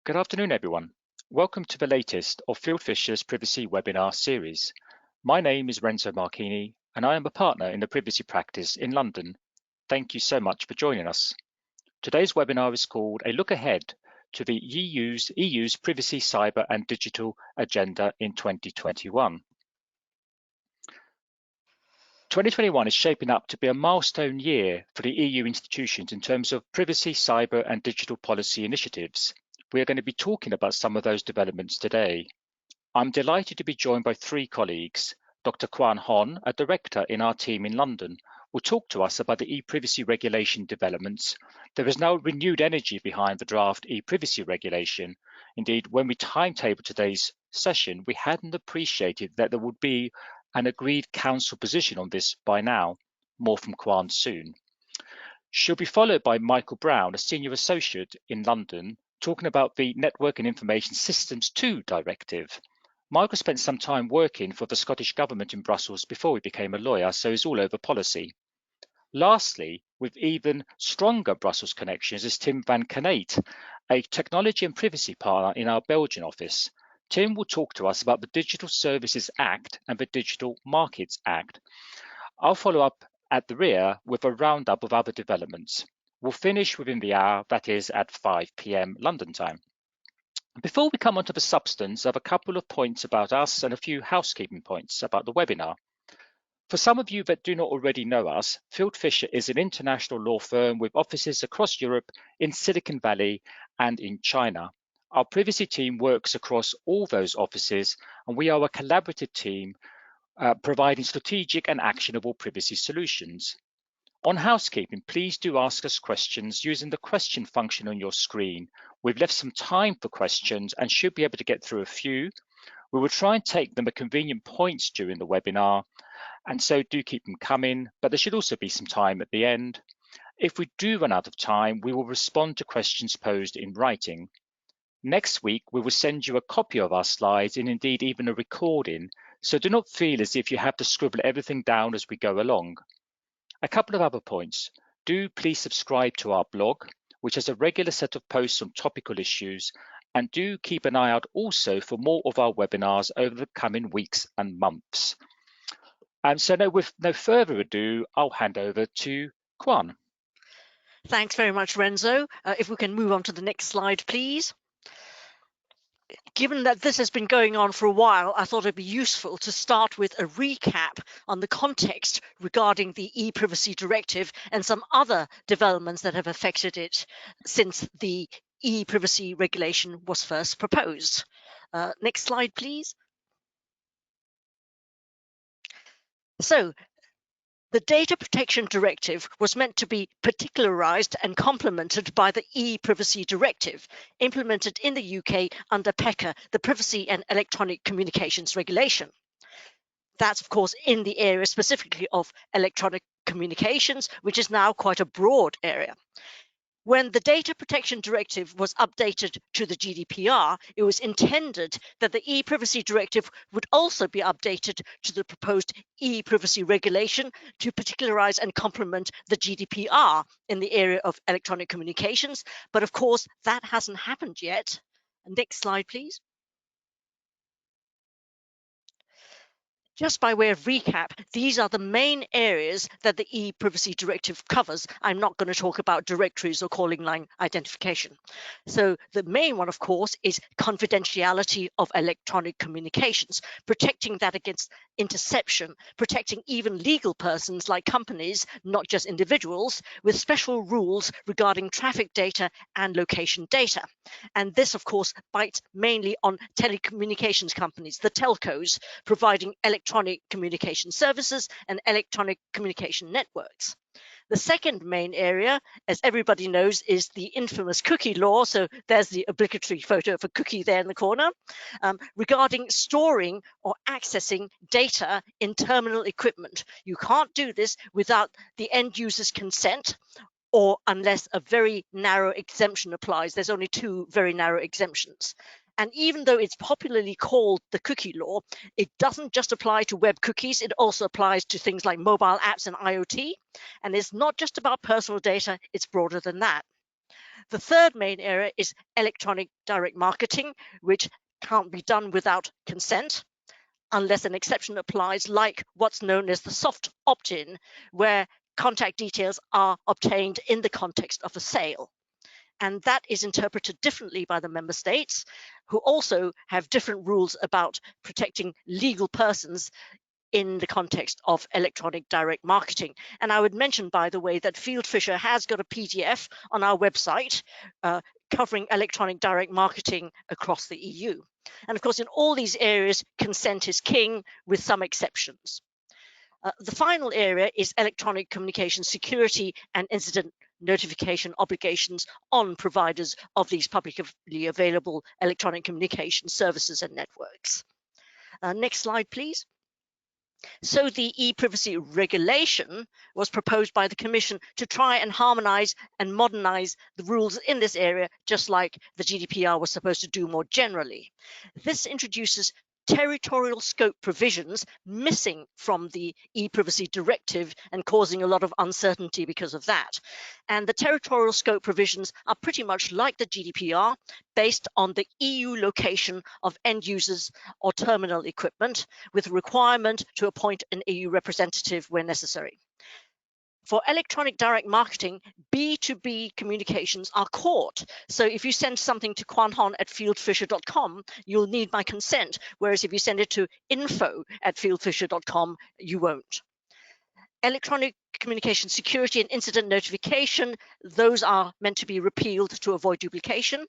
Good afternoon, everyone. Welcome to the latest of Fieldfisher's Privacy webinar series. My name is Renzo Marchini, and I am a partner in the privacy practice in London. Thank you so much for joining us. Today's webinar is called A Look Ahead to the EU's Privacy, Cyber and Digital Agenda in 2021. 2021 is shaping up to be a milestone year for the EU institutions in terms of privacy, cyber and digital policy initiatives. We are going to be talking about some of those developments today. I'm delighted to be joined by three colleagues. Dr. Kwan Hon, a director in our team in London, will talk to us about the EPrivacy Regulation developments. There is now renewed energy behind the draft EPrivacy Regulation. Indeed, when we timetabled today's session, we hadn't appreciated that there would be an agreed council position on this by now. More from Kwan soon. She'll be followed by Michael Brown, a senior associate in London, talking about the Network and Information Systems II Directive. Michael spent some time working for the Scottish Government in Brussels before he became a lawyer, so he's all over policy. Lastly, with even stronger Brussels connections is Tim van Kanaet, a technology and privacy partner in our Belgian office. Tim will talk to us about the Digital Services Act and the Digital Markets Act. I'll follow up at the rear with a roundup of other developments. We'll finish within the hour, that is at 5 p.m. London time. Before we come onto the substance, I have a couple of points about us and a few housekeeping points about the webinar. For some of you that do not already know us, Fieldfisher is an international law firm with offices across Europe, in Silicon Valley and in China. Our privacy team works across all those offices, and we are a collaborative team providing strategic and actionable privacy solutions. On housekeeping, please do ask us questions using the question function on your screen. We've left some time for questions and should be able to get through a few. We will try and take them at convenient points during the webinar, and so do keep them coming, but there should also be some time at the end. If we do run out of time, we will respond to questions posed in writing. Next week, we will send you a copy of our slides and indeed even a recording, so do not feel as if you have to scribble everything down as we go along. A couple of other points. Do please subscribe to our blog, which has a regular set of posts on topical issues, and do keep an eye out also for more of our webinars over the coming weeks and months. With no further ado, I'll hand over to Kwan. Thanks very much, Renzo. If we can move on to the next slide, please. Given that this has been going on for a while, I thought it'd be useful to start with a recap on the context regarding the EPrivacy Directive and some other developments that have affected it since the EPrivacy Regulation was first proposed. Next slide, please. So, the Data Protection Directive was meant to be particularised and complemented by the EPrivacy Directive, implemented in the UK under PECA, the Privacy and Electronic Communications Regulation. That's, of course, in the area specifically of electronic communications, which is now quite a broad area. When the Data Protection Directive was updated to the GDPR, it was intended that the EPrivacy Directive would also be updated to the proposed EPrivacy Regulation to particularise and complement the GDPR in the area of electronic communications. But of course, that hasn't happened yet. Next slide, please. Just by way of recap, these are the main areas that the EPrivacy Directive covers. I'm not going to talk about directories or calling line identification. So the main one, of course, is confidentiality of electronic communications, protecting that against interception, protecting even legal persons like companies, not just individuals, with special rules regarding traffic data and location data. And this, of course, bites mainly on telecommunications companies, the telcos, providing electronic communication services and electronic communication networks. The second main area, as everybody knows, is the infamous cookie law. So there's the obligatory photo of a cookie there in the corner, regarding storing or accessing data in terminal equipment. You can't do this without the end user's consent, or unless a very narrow exemption applies. There's only two very narrow exemptions. And even though it's popularly called the cookie law, it doesn't just apply to web cookies. It also applies to things like mobile apps and IoT. And it's not just about personal data, it's broader than that. The third main area is electronic direct marketing, which can't be done without consent unless an exception applies, like what's known as the soft opt-in, where contact details are obtained in the context of a sale. And that is interpreted differently by the member states, who also have different rules about protecting legal persons in the context of electronic direct marketing. And I would mention, by the way, that Fieldfisher has got a PDF on our website covering electronic direct marketing across the EU. And of course, in all these areas, consent is king, with some exceptions. The final area is electronic communication security and incident notification obligations on providers of these publicly available electronic communication services and networks. Next slide, please. So the EPrivacy Regulation was proposed by the Commission to try and harmonise and modernise the rules in this area, just like the GDPR was supposed to do more generally. This introduces territorial scope provisions missing from the EPrivacy Directive and causing a lot of uncertainty because of that. And the territorial scope provisions are pretty much like the GDPR, based on the EU location of end users or terminal equipment, with a requirement to appoint an EU representative where necessary. For electronic direct marketing, B2B communications are caught. So if you send something to quanhon@fieldfisher.com, you'll need my consent, whereas if you send it to info@fieldfisher.com, you won't. Electronic communication security and incident notification, those are meant to be repealed to avoid duplication.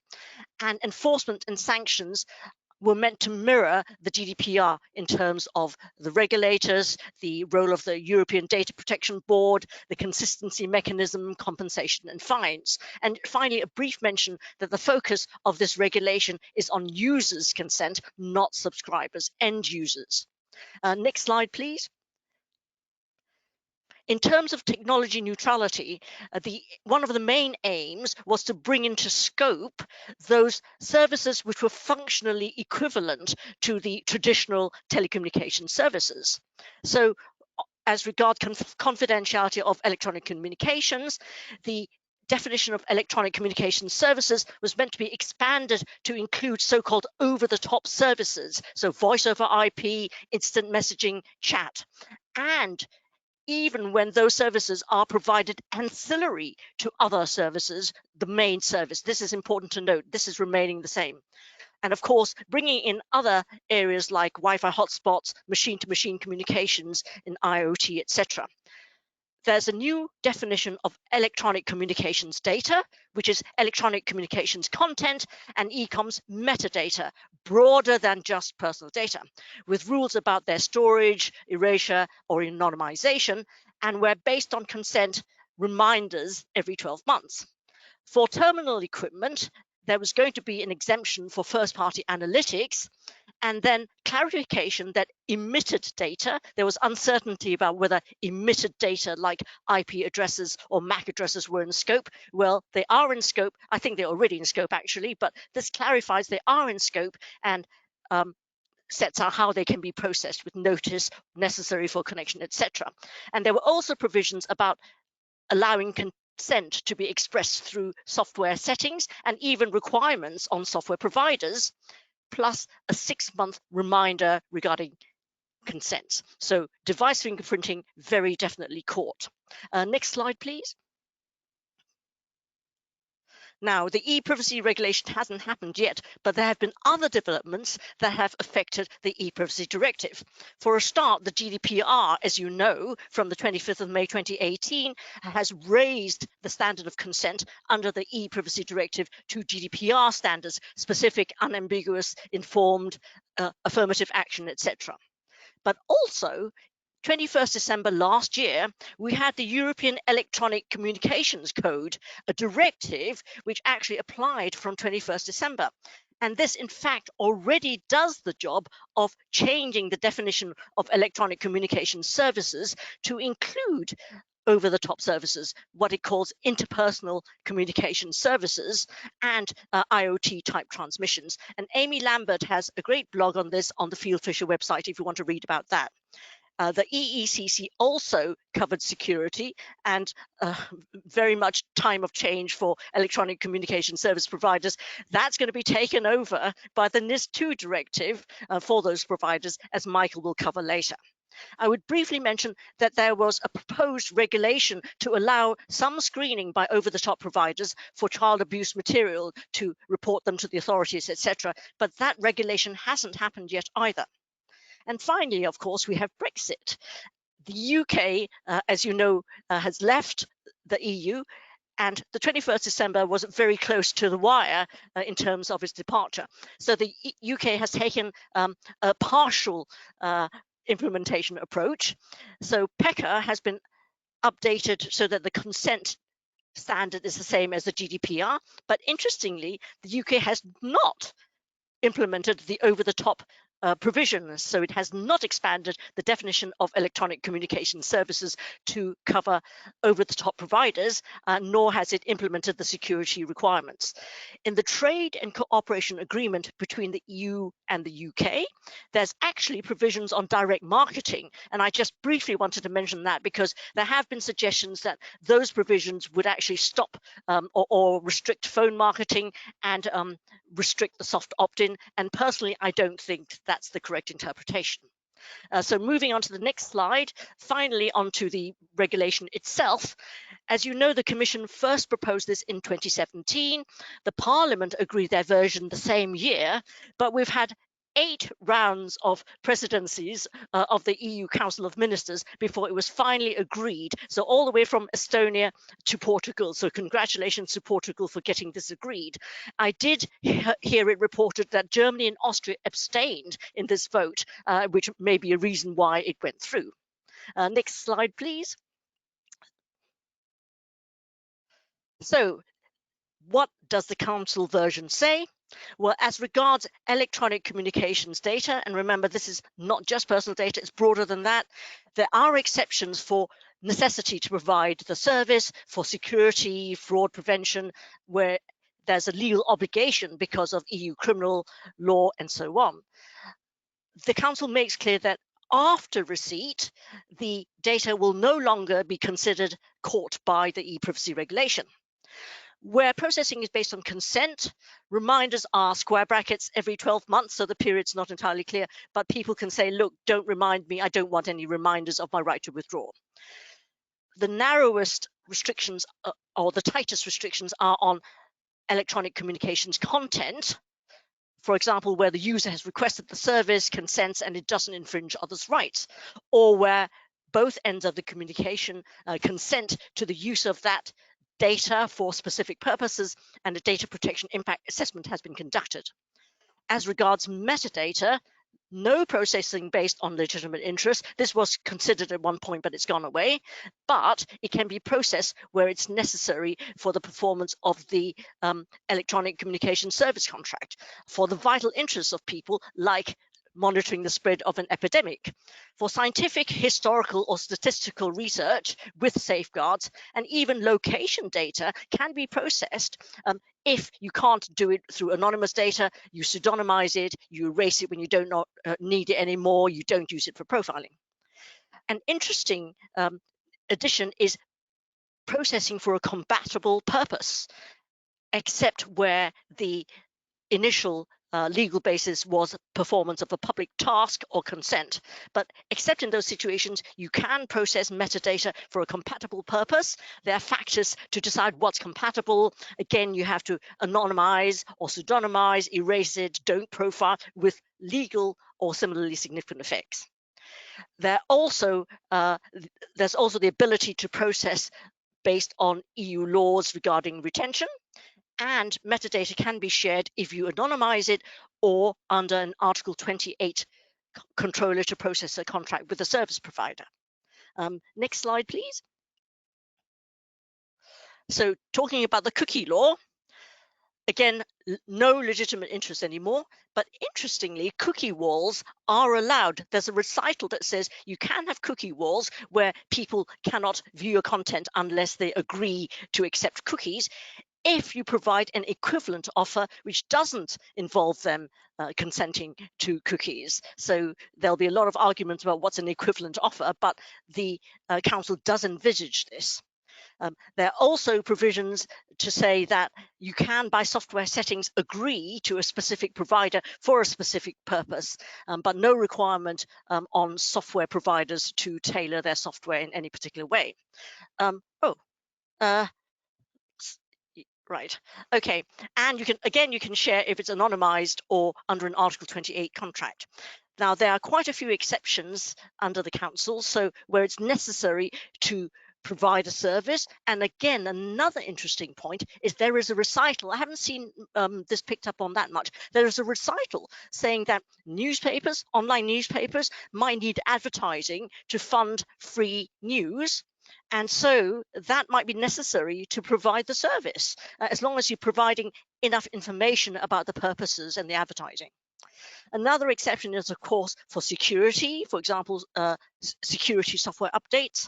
And enforcement and sanctions were meant to mirror the GDPR in terms of the regulators, the role of the European Data Protection Board, the consistency mechanism, compensation and fines. And finally, a brief mention that the focus of this regulation is on users' consent, not subscribers, end users. Next slide, please. In terms of technology neutrality, one of the main aims was to bring into scope those services which were functionally equivalent to the traditional telecommunication services. So as regards confidentiality of electronic communications, the definition of electronic communication services was meant to be expanded to include so-called over-the-top services, so voice over IP, instant messaging, chat, and even when those services are provided ancillary to other services, the main service. This is important to note. This is remaining the same. And of course, bringing in other areas like Wi-Fi hotspots, machine-to-machine communications in IoT, etc. There's a new definition of electronic communications data, which is electronic communications content and e-com's metadata, broader than just personal data, with rules about their storage, erasure, or anonymization, and were based on consent reminders every 12 months. For terminal equipment, there was going to be an exemption for first-party analytics, and then clarification that emitted data, there was uncertainty about whether emitted data like IP addresses or MAC addresses were in scope. Well, they are in scope. I think they're already in scope, actually, but this clarifies they are in scope and sets out how they can be processed with notice necessary for connection, etc. And there were also provisions about allowing consent to be expressed through software settings and even requirements on software providers, plus a 6-month reminder regarding consents. So device fingerprinting very definitely caught. Next slide, please. Now, the EPrivacy Regulation hasn't happened yet, but there have been other developments that have affected the EPrivacy Directive. For a start, the GDPR, as you know, from the 25th of May 2018, has raised the standard of consent under the EPrivacy Directive to GDPR standards, specific, unambiguous, informed, affirmative action, etc. But also, 21st December last year, we had the European Electronic Communications Code, a directive which actually applied from 21st December. And this, in fact, already does the job of changing the definition of electronic communication services to include over-the-top services, what it calls interpersonal communication services, and IoT-type transmissions. And Amy Lambert has a great blog on this on the Fieldfisher website if you want to read about that. The EECC also covered security, and very much time of change for electronic communication service providers. That's going to be taken over by the NIS II directive for those providers, as Michael will cover later. I would briefly mention that there was a proposed regulation to allow some screening by over-the-top providers for child abuse material to report them to the authorities, etc. But that regulation hasn't happened yet either. And finally, of course, we have Brexit. The UK, as you know, has left the EU, and the 21st December was very close to the wire in terms of its departure. So the UK has taken a partial implementation approach. So PECA has been updated so that the consent standard is the same as the GDPR. But interestingly, the UK has not implemented the over-the-top provisions. So it has not expanded the definition of electronic communication services to cover over-the-top providers, nor has it implemented the security requirements. In the trade and cooperation agreement between the EU and the UK, there's actually provisions on direct marketing. And I just briefly wanted to mention that because there have been suggestions that those provisions would actually stop or restrict phone marketing and restrict the soft opt-in. And personally, I don't think that's the correct interpretation. So moving on to the next slide, finally onto the regulation itself. As you know, the Commission first proposed this in 2017. The Parliament agreed their version the same year, but we've had 8 rounds of presidencies of the EU Council of Ministers before it was finally agreed. So all the way from Estonia to Portugal. So congratulations to Portugal for getting this agreed. I did hear it reported that Germany and Austria abstained in this vote, which may be a reason why it went through. Next slide, please. So what does the Council version say? Well, as regards electronic communications data, and remember, this is not just personal data, it's broader than that, there are exceptions for necessity to provide the service, for security, fraud prevention, where there's a legal obligation because of EU criminal law and so on. The Council makes clear that after receipt, the data will no longer be considered caught by the EPrivacy Regulation. Where processing is based on consent, reminders are square brackets every 12 months, so the period's not entirely clear, but people can say, look, don't remind me, I don't want any reminders of my right to withdraw. The narrowest restrictions or the tightest restrictions are on electronic communications content, for example, where the user has requested the service, consents, and it doesn't infringe others' rights, or where both ends of the communication consent to the use of that data for specific purposes, and a data protection impact assessment has been conducted. As regards metadata, no processing based on legitimate interest. This was considered at one point, but it's gone away. But it can be processed where it's necessary for the performance of the electronic communication service contract, for the vital interests of people, like monitoring the spread of an epidemic, for scientific, historical, or statistical research with safeguards, and even location data can be processed. If you can't do it through anonymous data, you pseudonymize it, you erase it when you don't need it anymore, you don't use it for profiling. An interesting addition is processing for a compatible purpose, except where the initial legal basis was performance of a public task or consent. But except in those situations, you can process metadata for a compatible purpose. There are factors to decide what's compatible. Again, you have to anonymize or pseudonymize, erase it, don't profile, with legal or similarly significant effects. There's also the ability to process based on EU laws regarding retention, and metadata can be shared if you anonymize it or under an Article 28 controller to processor contract with the service provider. Next slide, please. So talking about the cookie law, again, no legitimate interest anymore, but interestingly, cookie walls are allowed. There's a recital that says you can have cookie walls where people cannot view your content unless they agree to accept cookies. if you provide an equivalent offer which doesn't involve them consenting to cookies. So there'll be a lot of arguments about what's an equivalent offer, but the Council does envisage this. There are also provisions to say that you can, by software settings, agree to a specific provider for a specific purpose, but no requirement on software providers to tailor their software in any particular way. Right. Okay. And you can share if it's anonymized or under an Article 28 contract. Now, there are quite a few exceptions under the Council, so where it's necessary to provide a service. And again, another interesting point is there is a recital. I haven't seen this picked up on that much. There is a recital saying that newspapers, online newspapers, might need advertising to fund free news. And so that might be necessary to provide the service, as long as you're providing enough information about the purposes and the advertising. Another exception is, of course, for security, for example, security software updates.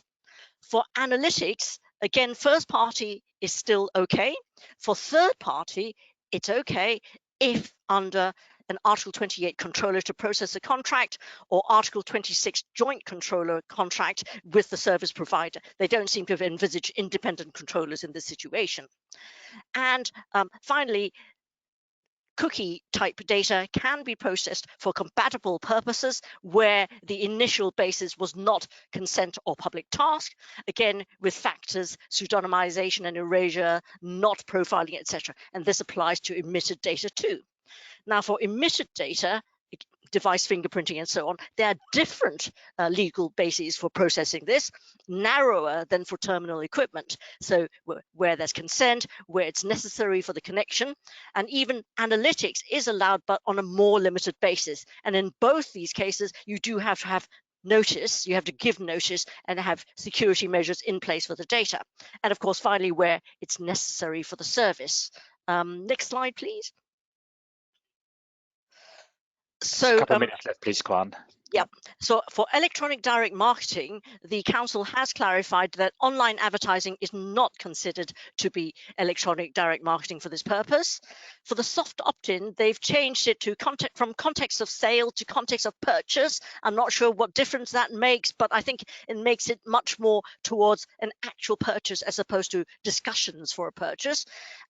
For analytics, again, first party is still okay. For third party, it's okay if under an Article 28 controller to process a contract or Article 26 joint controller contract with the service provider. They don't seem to have envisaged independent controllers in this situation. And finally, cookie type data can be processed for compatible purposes where the initial basis was not consent or public task, again with factors, pseudonymization and erasure, not profiling, etc. And this applies to emitted data too. Now, for emitted data, device fingerprinting and so on, there are different legal bases for processing this, narrower than for terminal equipment. So where there's consent, where it's necessary for the connection, and even analytics is allowed, but on a more limited basis. And in both these cases, you do have to have notice, you have to give notice and have security measures in place for the data. And of course, finally, where it's necessary for the service. Next slide, please. So, a couple of minutes left, please, Kwan. Yep. So for electronic direct marketing, the Council has clarified that online advertising is not considered to be electronic direct marketing for this purpose. For the soft opt-in, they've changed it to from context of sale to context of purchase. I'm not sure what difference that makes, but I think it makes it much more towards an actual purchase as opposed to discussions for a purchase.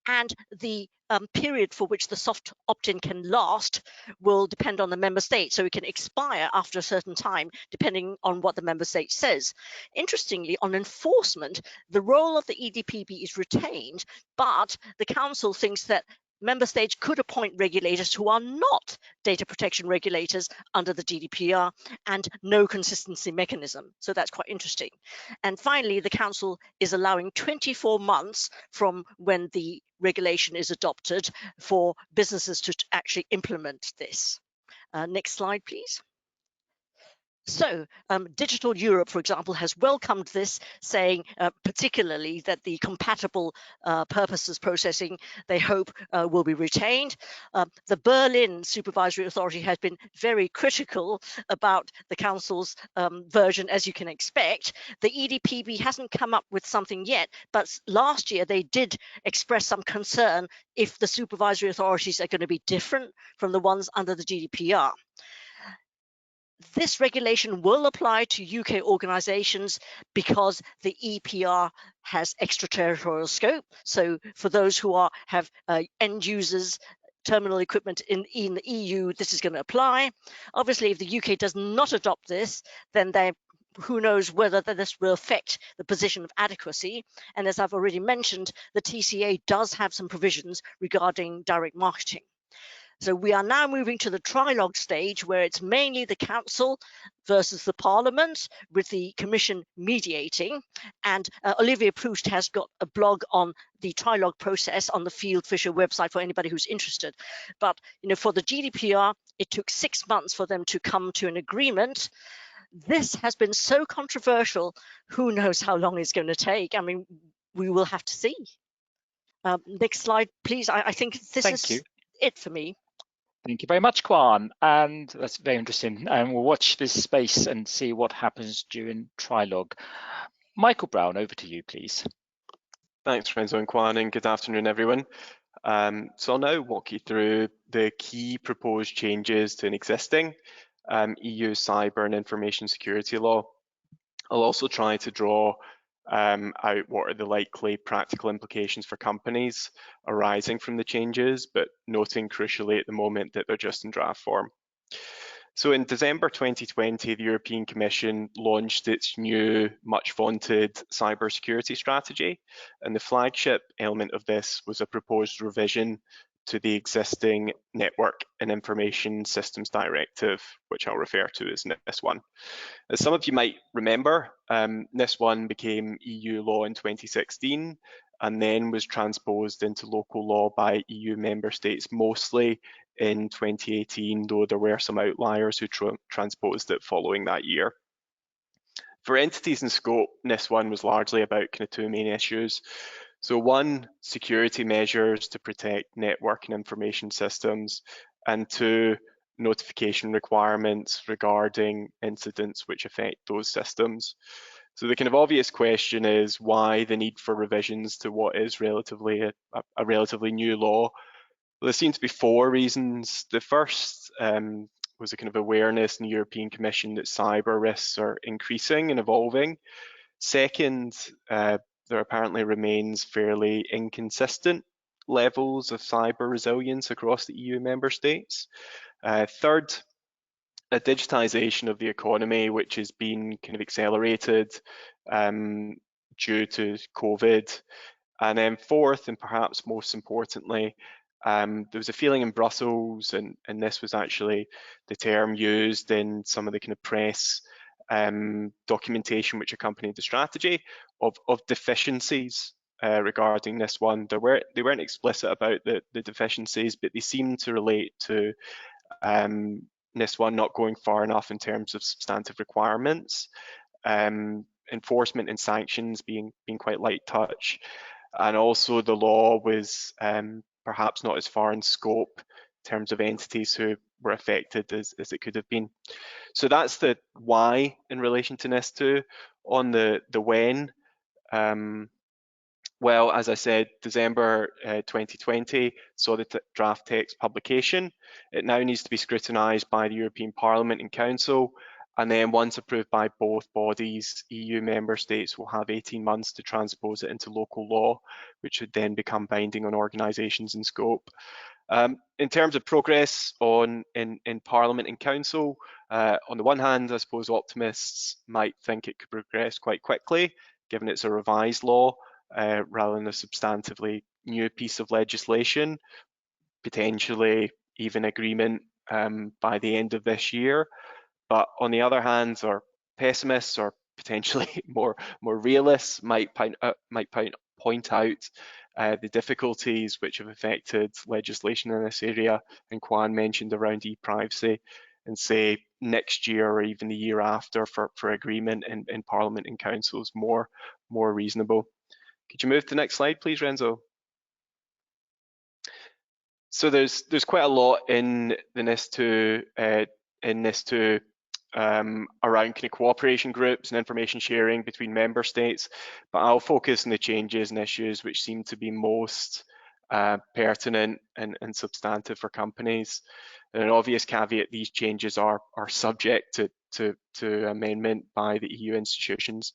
And the period for which the soft opt-in can last will depend on the member state. So it can expire after a certain time, depending on what the member state says. Interestingly, on enforcement, the role of the EDPB is retained, but the Council thinks that member states could appoint regulators who are not data protection regulators under the GDPR and no consistency mechanism. So that's quite interesting. And finally, the Council is allowing 24 months from when the regulation is adopted for businesses to actually implement this. Next slide, please. So Digital Europe, for example, has welcomed this, saying particularly that the compatible purposes processing, they hope, will be retained. The Berlin Supervisory Authority has been very critical about the Council's version, as you can expect. The EDPB hasn't come up with something yet, but last year they did express some concern if the supervisory authorities are going to be different from the ones under the GDPR. This regulation will apply to UK organisations because the EPR has extraterritorial scope. So for those who have end users, terminal equipment in the EU, this is going to apply. Obviously, if the UK does not adopt this, then who knows whether this will affect the position of adequacy. And as I've already mentioned, the TCA does have some provisions regarding direct marketing. So we are now moving to the trilogue stage, where it's mainly the Council versus the Parliament, with the Commission mediating. And Olivier Proust has got a blog on the trilogue process on the Field Fisher website for anybody who's interested. But for the GDPR, it took 6 months for them to come to an agreement. This has been so controversial, who knows how long it's going to take. I mean, we will have to see. Next slide, please. I think this is it for me. Thank you very much, Kwan. And that's very interesting. And we'll watch this space and see what happens during trilogue. Michael Brown, over to you, please. Thanks, Renzo and Kwan, and good afternoon, everyone. So I'll now walk you through the key proposed changes to an existing EU cyber and information security law. I'll also try to draw out what are the likely practical implications for companies arising from the changes, but noting crucially at the moment that they're just in draft form. So in December 2020, the European Commission launched its new, much vaunted Cybersecurity Strategy, and the flagship element of this was a proposed revision to the existing Network and Information Systems Directive, which I'll refer to as NIS I. As some of you might remember, NIS I became EU law in 2016 and then was transposed into local law by EU member states mostly in 2018, though there were some outliers who transposed it following that year. For entities in scope, NIS I was largely about kind of two main issues. So one, security measures to protect network and information systems, and two, notification requirements regarding incidents which affect those systems. So the kind of obvious question is why the need for revisions to what is relatively a relatively new law? Well, there seem to be four reasons. The first was a kind of awareness in the European Commission that cyber risks are increasing and evolving. Second, there apparently remains fairly inconsistent levels of cyber resilience across the EU member states. Third, a digitization of the economy, which has been kind of accelerated due to COVID. And then fourth, and perhaps most importantly, there was a feeling in Brussels, and this was actually the term used in some of the kind of press documentation which accompanied the strategy, of deficiencies regarding this one. They weren't explicit about the deficiencies, but they seemed to relate to NIS I not going far enough in terms of substantive requirements, enforcement and sanctions being quite light touch, and also the law was perhaps not as far in scope in terms of entities who were affected as it could have been. So that's the why in relation to NIS II. On the when, well, as I said, December 2020 saw the draft text publication. It now needs to be scrutinised by the European Parliament and Council, and then once approved by both bodies, EU member states will have 18 months to transpose it into local law, which would then become binding on organisations in scope. In terms of progress in Parliament and Council, on the one hand, I suppose optimists might think it could progress quite quickly, given it's a revised law rather than a substantively new piece of legislation, potentially even agreement by the end of this year. But on the other hand, or pessimists or potentially more realists might point out the difficulties which have affected legislation in this area, and Kwan mentioned around EPrivacy, and say next year or even the year after for agreement in Parliament and Council is more reasonable. Could you move to the next slide, please, Renzo? So there's quite a lot in the NIS II around kind of cooperation groups and information sharing between member states, but I'll focus on the changes and issues which seem to be most pertinent and substantive for companies. And an obvious caveat: these changes are subject to amendment by the EU institutions.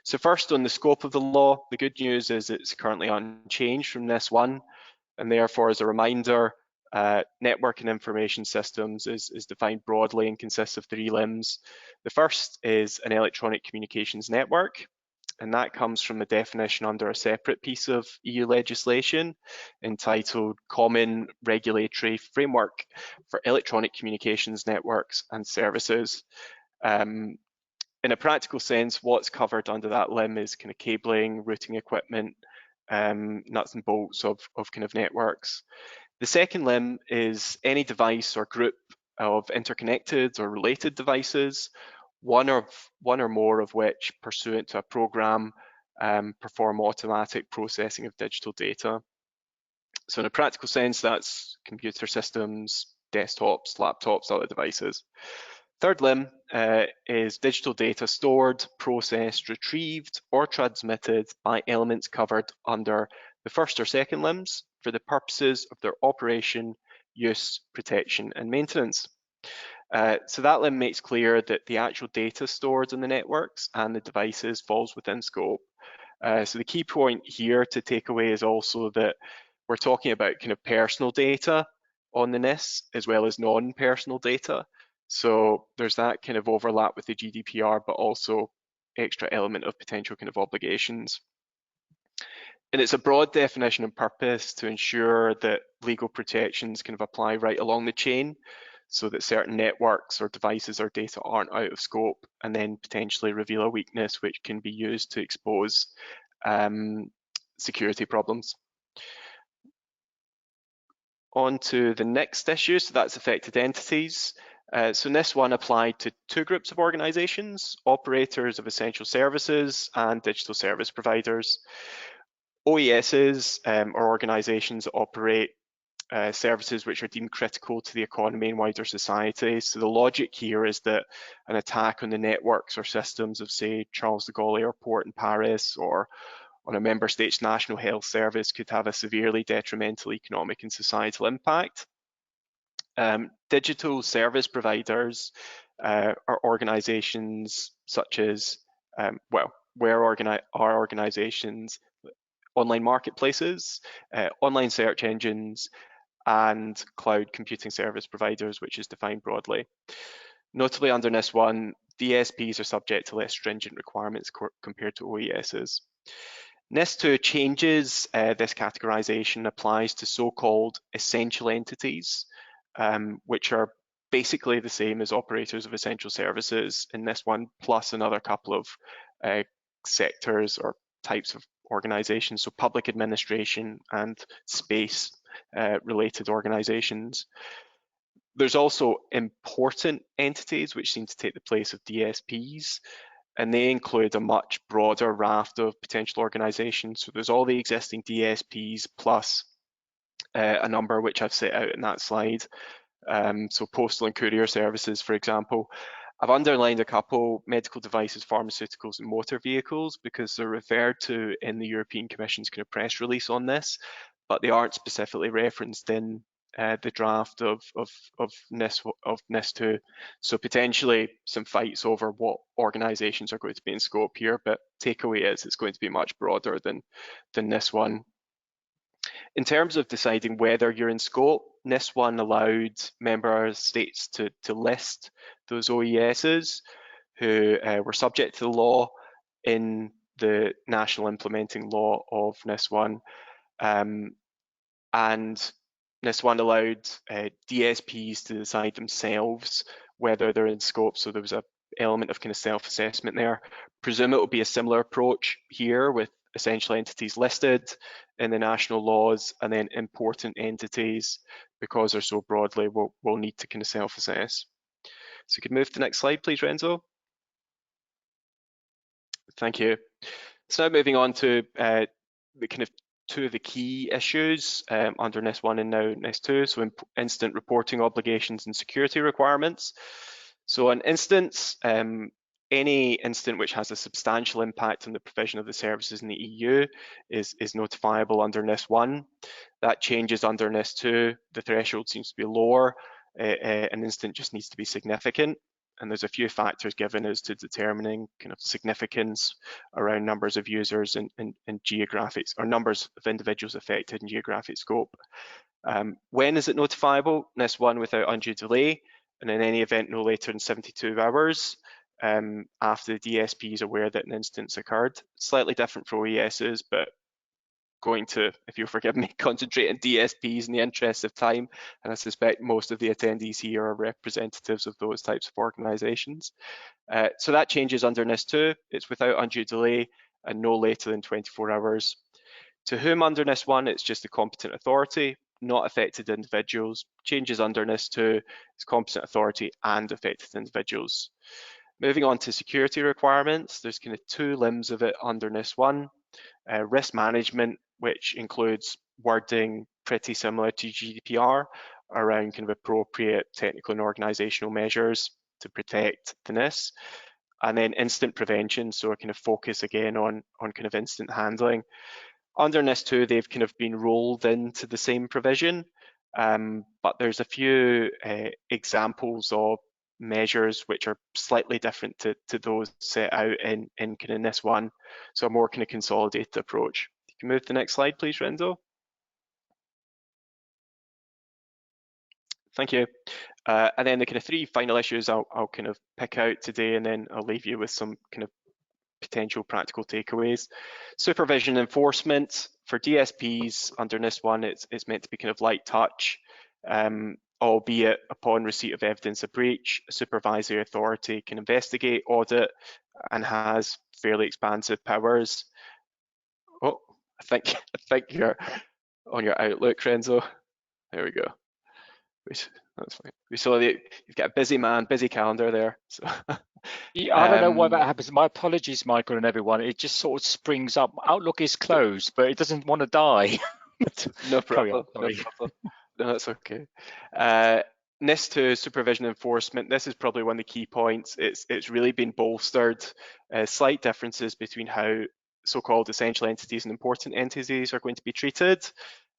So first, on the scope of the law, the good news is it's currently unchanged from NIS I, and therefore, as a reminder, network and information systems is defined broadly and consists of three limbs. The first is an electronic communications network, and that comes from a definition under a separate piece of EU legislation entitled Common Regulatory Framework for Electronic Communications Networks and Services. In a practical sense, what's covered under that limb is kind of cabling, routing equipment, nuts and bolts of kind of networks. The second limb is any device or group of interconnected or related devices, one or more of which, pursuant to a program, perform automatic processing of digital data. So in a practical sense, that's computer systems, desktops, laptops, other devices. Third limb is digital data stored, processed, retrieved, or transmitted by elements covered under the first or second limbs for the purposes of their operation, use, protection, and maintenance. So that limb makes clear that the actual data stored in the networks and the devices falls within scope. So the key point here to take away is also that we're talking about kind of personal data on the NIS as well as non-personal data. So there's that kind of overlap with the GDPR, but also extra element of potential kind of obligations. And it's a broad definition and purpose to ensure that legal protections kind of apply right along the chain, so that certain networks or devices or data aren't out of scope and then potentially reveal a weakness which can be used to expose security problems. On to the next issue, so that's affected entities. So NIS I applied to two groups of organisations, operators of essential services and digital service providers. OESs are organisations that operate services which are deemed critical to the economy and wider society. So the logic here is that an attack on the networks or systems of, say, Charles de Gaulle Airport in Paris or on a member state's national health service could have a severely detrimental economic and societal impact. Digital service providers are organisations such as, where are organisations, online marketplaces, online search engines, and cloud computing service providers, which is defined broadly. Notably under NIS I, DSPs are subject to less stringent requirements compared to OESs. NIS II changes this categorization, applies to so-called essential entities, which are basically the same as operators of essential services in NIS I, plus another couple of sectors or types of organizations, so public administration and space related organizations. There's also important entities which seem to take the place of DSPs, and they include a much broader raft of potential organizations. So there's all the existing DSPs plus a number which I've set out in that slide. So postal and courier services, for example. I've underlined a couple: medical devices, pharmaceuticals, and motor vehicles, because they're referred to in the European Commission's kind of press release on this, but they aren't specifically referenced in the draft of NIS II. So potentially some fights over what organisations are going to be in scope here, but takeaway is it's going to be much broader than NIS I. In terms of deciding whether you're in scope, NIS I allowed member states to list those OESs who were subject to the law in the national implementing law of NIS I. And NIS I allowed DSPs to decide themselves whether they're in scope, so there was an element of kind of self-assessment there. Presume it will be a similar approach here, with essential entities listed in the national laws, and then important entities, because they're so broadly, will need to kind of self-assess. So you could move to the next slide, please, Renzo. Thank you. So now moving on to the kind of two of the key issues under NIS I and now NIS II, so incident reporting obligations and security requirements. So an instance, any incident which has a substantial impact on the provision of the services in the EU is notifiable under NIS I. That changes under NIS II. The threshold seems to be lower. An incident just needs to be significant. And there's a few factors given as to determining kind of significance around numbers of users and geographics, or numbers of individuals affected in geographic scope. When is it notifiable? NIS I without undue delay, and in any event no later than 72 hours after the DSP is aware that an instance occurred. Slightly different for OESs, but going to, if you'll forgive me, concentrate on DSPs in the interest of time, and I suspect most of the attendees here are representatives of those types of organisations. So that changes under NIS II. It's without undue delay and no later than 24 hours. To whom under NIS I? It's just the competent authority, not affected individuals. Changes under NIS II, it's competent authority and affected individuals. Moving on to security requirements, there's kind of two limbs of it under NIS I. Risk management, which includes wording pretty similar to GDPR around kind of appropriate technical and organisational measures. to protect the NIS. And then instant prevention, so a kind of focus again on kind of instant handling. Under NIS II, they've kind of been rolled into the same provision, but there's a few examples of measures which are slightly different to those set out in kind of NIS I, so a more kind of consolidated approach. You can move to the next slide, please, Renzo. Thank you. And then the kind of three final issues I'll kind of pick out today, and then I'll leave you with some kind of potential practical takeaways. Supervision enforcement for DSPs under NIS I, it's meant to be kind of light touch, albeit upon receipt of evidence of breach, a supervisory authority can investigate, audit, and has fairly expansive powers. Oh, I think you're on your Outlook, Renzo. There we go. That's fine. We saw that you've got a busy man, busy calendar there. So Yeah, I don't know why that happens. My apologies, Michael and everyone. It just sort of springs up. Outlook is closed, but it doesn't want to die. No problem. No problem. No, that's okay. NIS II supervision enforcement. This is probably one of the key points. It's really been bolstered. Slight differences between how so-called essential entities and important entities are going to be treated.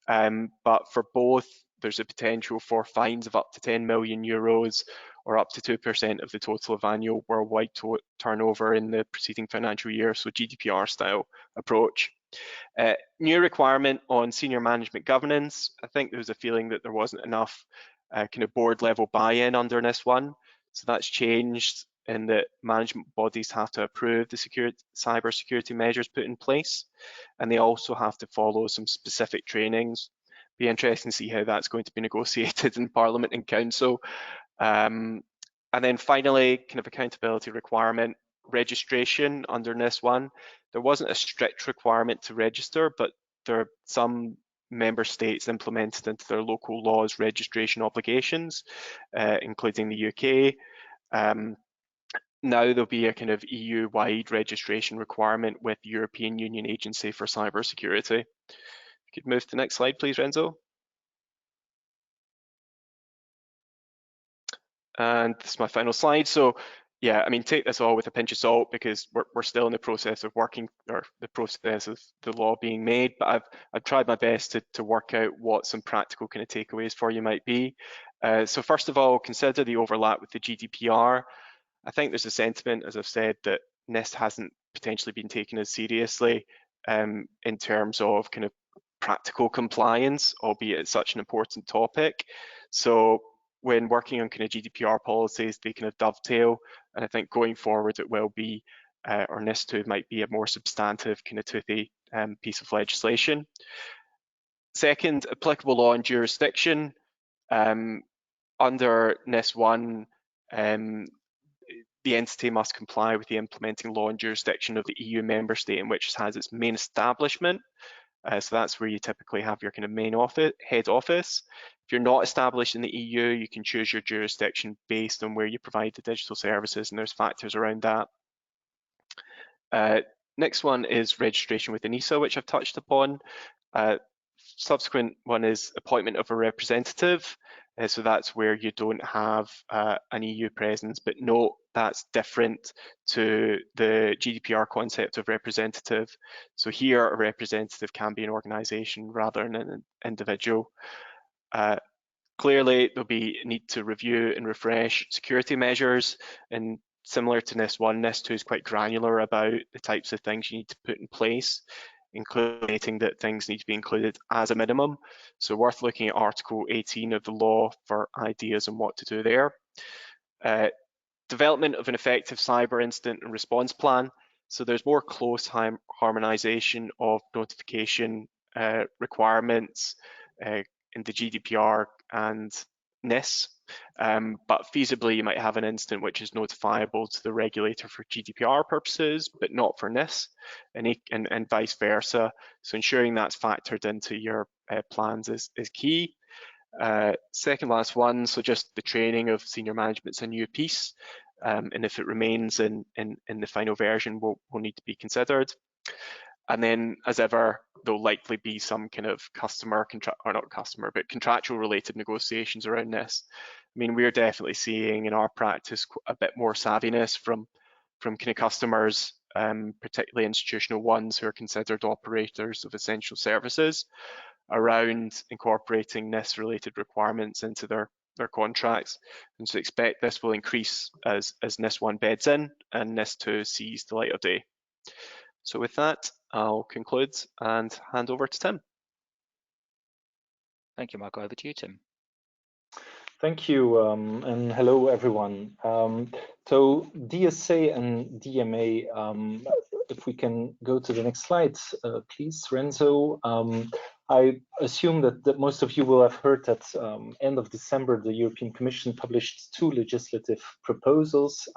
But for both, there's a potential for fines of up to 10 million euros or up to 2% of the total of annual worldwide turnover in the preceding financial year, so GDPR style approach. New requirement on senior management governance. I think there was a feeling that there wasn't enough kind of board level buy-in under NIS I, so that's changed in that management bodies have to approve the cybersecurity measures put in place, and they also have to follow some specific trainings. Be interesting to see how that's going to be negotiated in Parliament and Council. And then finally, kind of accountability requirement, registration under NIS I. There wasn't a strict requirement to register, but there are some member states implemented into their local laws registration obligations, including the UK. Now there'll be a kind of EU-wide registration requirement with the European Union Agency for Cybersecurity. You could move to the next slide, please, Renzo. And this is my final slide. So yeah, I mean, take this all with a pinch of salt because we're still in the process of working, or the process of the law being made, but I've tried my best to work out what some practical kind of takeaways for you might be. So first of all, consider the overlap with the GDPR. I think there's a sentiment, as I've said, that NIS hasn't potentially been taken as seriously in terms of kind of practical compliance, albeit it's such an important topic. So when working on kind of GDPR policies, they kind of dovetail, and I think going forward it will be, or NIS II might be a more substantive kind of toothy piece of legislation. Second, applicable law and jurisdiction. Under NIS I, the entity must comply with the implementing law and jurisdiction of the EU member state in which it has its main establishment. So that's where you typically have your kind of main office, head office. If you're not established in the EU, you can choose your jurisdiction based on where you provide the digital services, and there's factors around that. Next one is registration with ENISA, which I've touched upon. Subsequent one is appointment of a representative. So that's where you don't have an EU presence, but note that's different to the GDPR concept of representative. So here a representative can be an organisation rather than an individual. Clearly there'll be a need to review and refresh security measures, and similar to NIS I, NIS II is quite granular about the types of things you need to put in place, including that things need to be included as a minimum. So worth looking at Article 18 of the law for ideas on what to do there. Development of an effective cyber incident and response plan. So there's more close harmonization of notification requirements in the GDPR and NIS, but feasibly you might have an incident which is notifiable to the regulator for GDPR purposes, but not for NIS, and vice versa. So ensuring that's factored into your plans is key. Second last one, so just the training of senior management's a new piece, and if it remains in the final version, will need to be considered. And then, as ever, there'll likely be some kind of contractual related negotiations around this. I mean, we're definitely seeing in our practice a bit more savviness from kind of customers, particularly institutional ones who are considered operators of essential services, around incorporating NIS-related requirements into their contracts. And so expect this will increase as NIS I beds in and NIS II sees the light of day. So with that, I'll conclude and hand over to Tim. Thank you, Mark. Over to you, Tim. Thank you, and hello, everyone. So DSA and DMA, if we can go to the next slide, please, Renzo. I assume that most of you will have heard that end of December, the European Commission published 2 legislative proposals,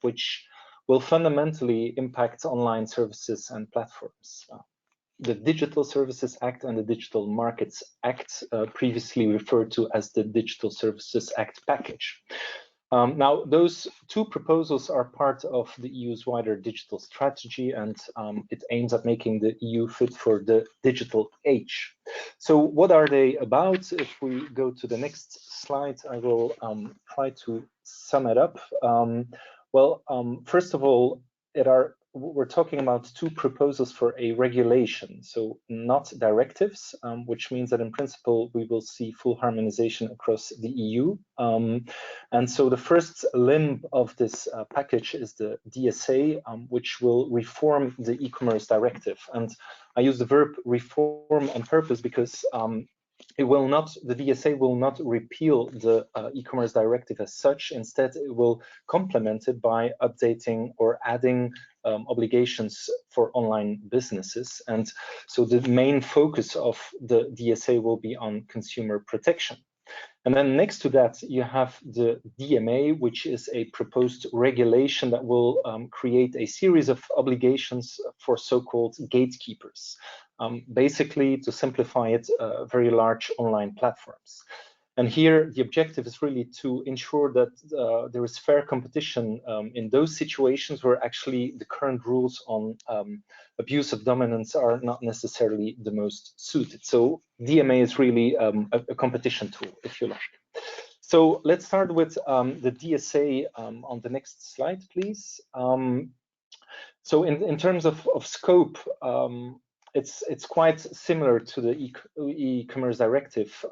which will fundamentally impact online services and platforms. The Digital Services Act and the Digital Markets Act, previously referred to as the Digital Services Act package. Now, those 2 proposals are part of the EU's wider digital strategy, and it aims at making the EU fit for the digital age. So what are they about? If we go to the next slide, I will try to sum it up. First of all, we're talking about 2 proposals for a regulation, so not directives, which means that in principle we will see full harmonization across the EU. And so the first limb of this package is the DSA, which will reform the e-commerce directive. And I use the verb reform on purpose because the DSA will not repeal the e-commerce directive as such. Instead, it will complement it by updating or adding obligations for online businesses. And so the main focus of the DSA will be on consumer protection. And then next to that, you have the DMA, which is a proposed regulation that will create a series of obligations for so-called gatekeepers. Basically, to simplify it, very large online platforms. And here, the objective is really to ensure that there is fair competition in those situations where actually the current rules on abuse of dominance are not necessarily the most suited. So DMA is really a competition tool, if you like. So let's start with the DSA on the next slide, please. So in terms of scope, it's quite similar to the e-commerce directive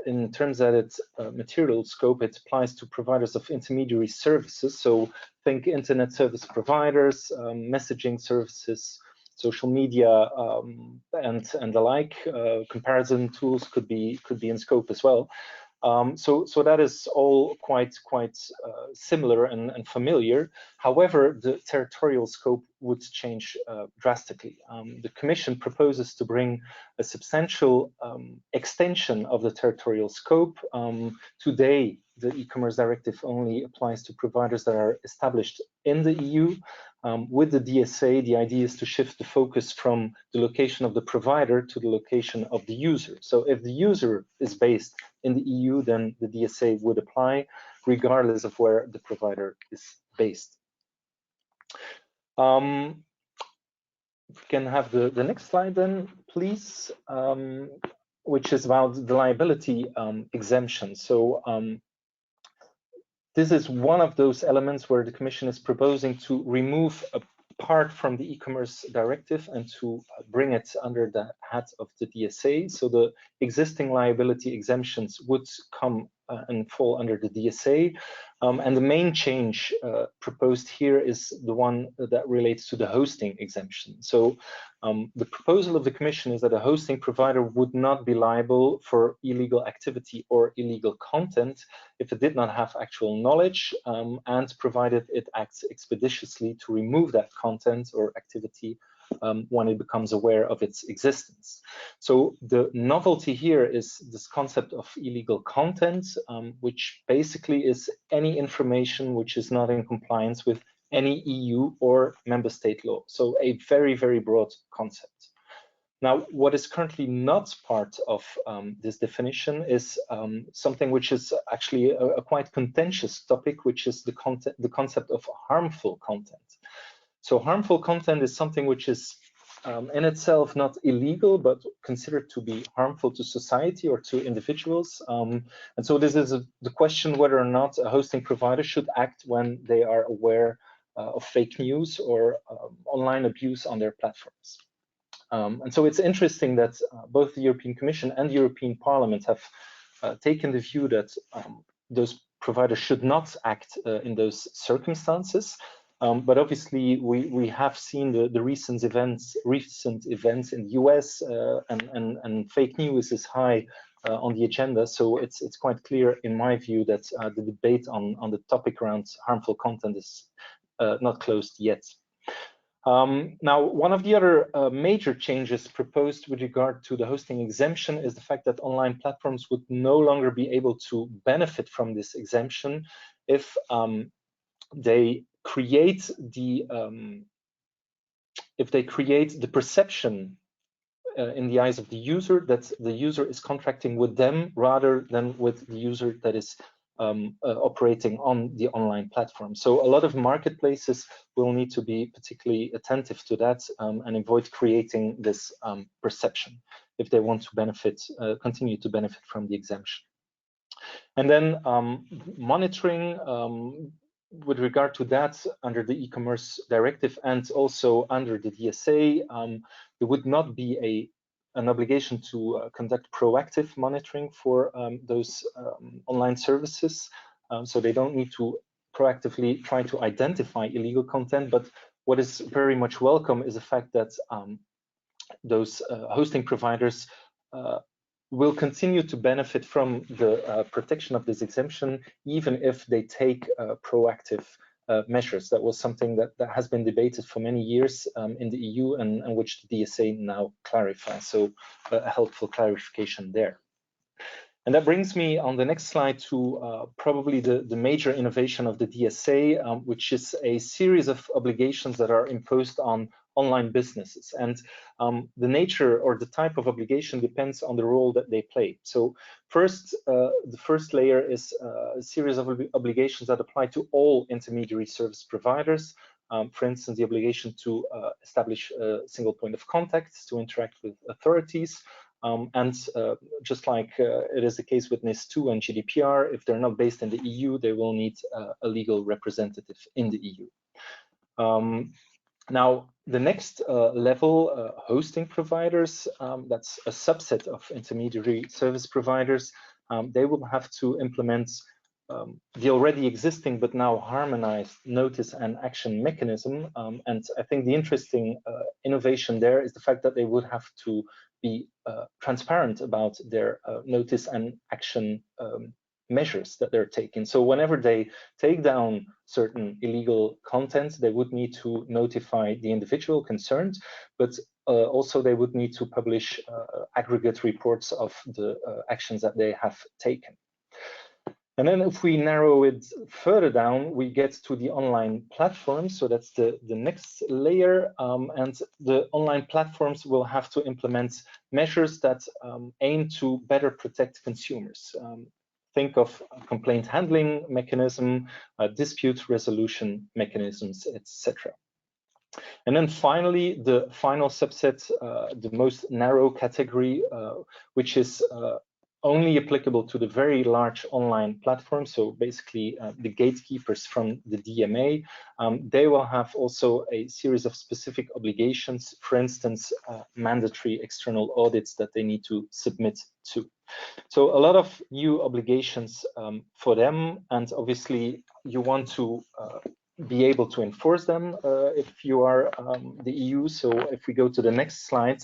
in terms that its material scope, it applies to providers of intermediary services. So think internet service providers, messaging services, social media, and the like. Comparison tools could be in scope as well. So that is all quite similar and familiar. However, the territorial scope would change drastically. The Commission proposes to bring a substantial extension of the territorial scope. Today, the e-commerce directive only applies to providers that are established in the EU. With the DSA, the idea is to shift the focus from the location of the provider to the location of the user. So if the user is based in the EU, then the DSA would apply regardless of where the provider is based. If we can have the next slide then, please, which is about the liability exemption. So this is one of those elements where the Commission is proposing to remove a part from the e-commerce directive and to bring it under the hat of the DSA. So the existing liability exemptions would come and fall under the DSA. And the main change proposed here is the one that relates to the hosting exemption. So the proposal of the Commission is that a hosting provider would not be liable for illegal activity or illegal content if it did not have actual knowledge and provided it acts expeditiously to remove that content or activity when it becomes aware of its existence. So the novelty here is this concept of illegal content, which basically is any information which is not in compliance with any EU or member state law. So a very, very broad concept. Now, what is currently not part of this definition is something which is actually a quite contentious topic, which is the concept of harmful content. So harmful content is something which is in itself not illegal, but considered to be harmful to society or to individuals. And so this is the question whether or not a hosting provider should act when they are aware of fake news or online abuse on their platforms. And so it's interesting that both the European Commission and the European Parliament have taken the view that those providers should not act in those circumstances. But obviously, we have seen the recent events in the US, and fake news is high on the agenda. So it's quite clear, in my view, that the debate on the topic around harmful content is not closed yet. Now, one of the other major changes proposed with regard to the hosting exemption is the fact that online platforms would no longer be able to benefit from this exemption if they create the perception in the eyes of the user that the user is contracting with them rather than with the user that is operating on the online platform. So a lot of marketplaces will need to be particularly attentive to that and avoid creating this perception if they want to benefit, continue to benefit from the exemption. And then monitoring with regard to that under the e-commerce directive and also under the DSA, there would not be an obligation to conduct proactive monitoring for those online services. So they don't need to proactively try to identify illegal content. But what is very much welcome is the fact that those hosting providers will continue to benefit from the protection of this exemption, even if they take proactive measures. That was something that has been debated for many years in the EU and which the DSA now clarifies. So a helpful clarification there. And that brings me on the next slide to probably the major innovation of the DSA, which is a series of obligations that are imposed on online businesses. And the nature or the type of obligation depends on the role that they play. So first, the first layer is a series of obligations that apply to all intermediary service providers. For instance, the obligation to establish a single point of contact to interact with authorities. And just like it is the case with NIS II and GDPR, if they're not based in the EU, they will need a legal representative in the EU. Now, the next level, hosting providers, that's a subset of intermediary service providers. They will have to implement the already existing but now harmonized notice and action mechanism. And I think the interesting innovation there is the fact that they would have to be transparent about their notice and action measures that they're taking. So whenever they take down certain illegal content, they would need to notify the individual concerned, but also they would need to publish aggregate reports of the actions that they have taken. And then if we narrow it further down, we get to the online platforms. So that's the next layer. And the online platforms will have to implement measures that aim to better protect consumers. Think of a complaint handling mechanism, dispute resolution mechanisms, etc. And then finally, the final subset, the most narrow category, which is only applicable to the very large online platforms. So basically the gatekeepers from the DMA, they will have also a series of specific obligations, for instance, mandatory external audits that they need to submit to. So a lot of new obligations for them, and obviously you want to be able to enforce them if you are the EU. So if we go to the next slide,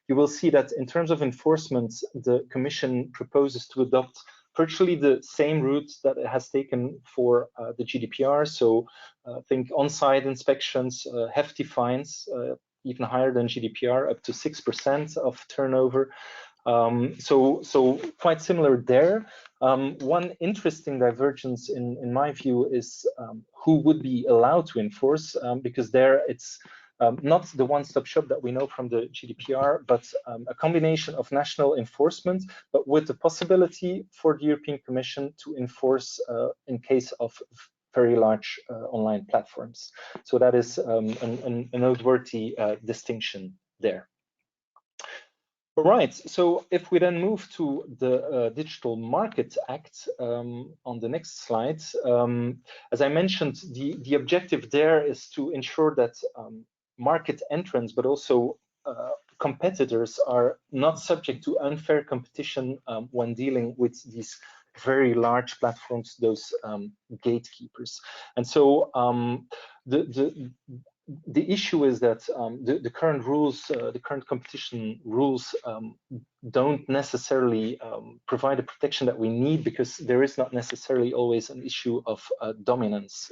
you will see that in terms of enforcement, the Commission proposes to adopt virtually the same route that it has taken for the GDPR. So think on-site inspections, hefty fines, even higher than GDPR, up to 6% of turnover. So quite similar there. One interesting divergence in my view is who would be allowed to enforce, because there it's not the one-stop shop that we know from the GDPR, but a combination of national enforcement, but with the possibility for the European Commission to enforce in case of very large online platforms. So that is a noteworthy distinction there. All right, so if we then move to the Digital Market Act on the next slide, as I mentioned, the objective there is to ensure that market entrants, but also competitors are not subject to unfair competition when dealing with these very large platforms, those gatekeepers. And so the issue is that the current rules, the current competition rules, don't necessarily provide the protection that we need, because there is not necessarily always an issue of dominance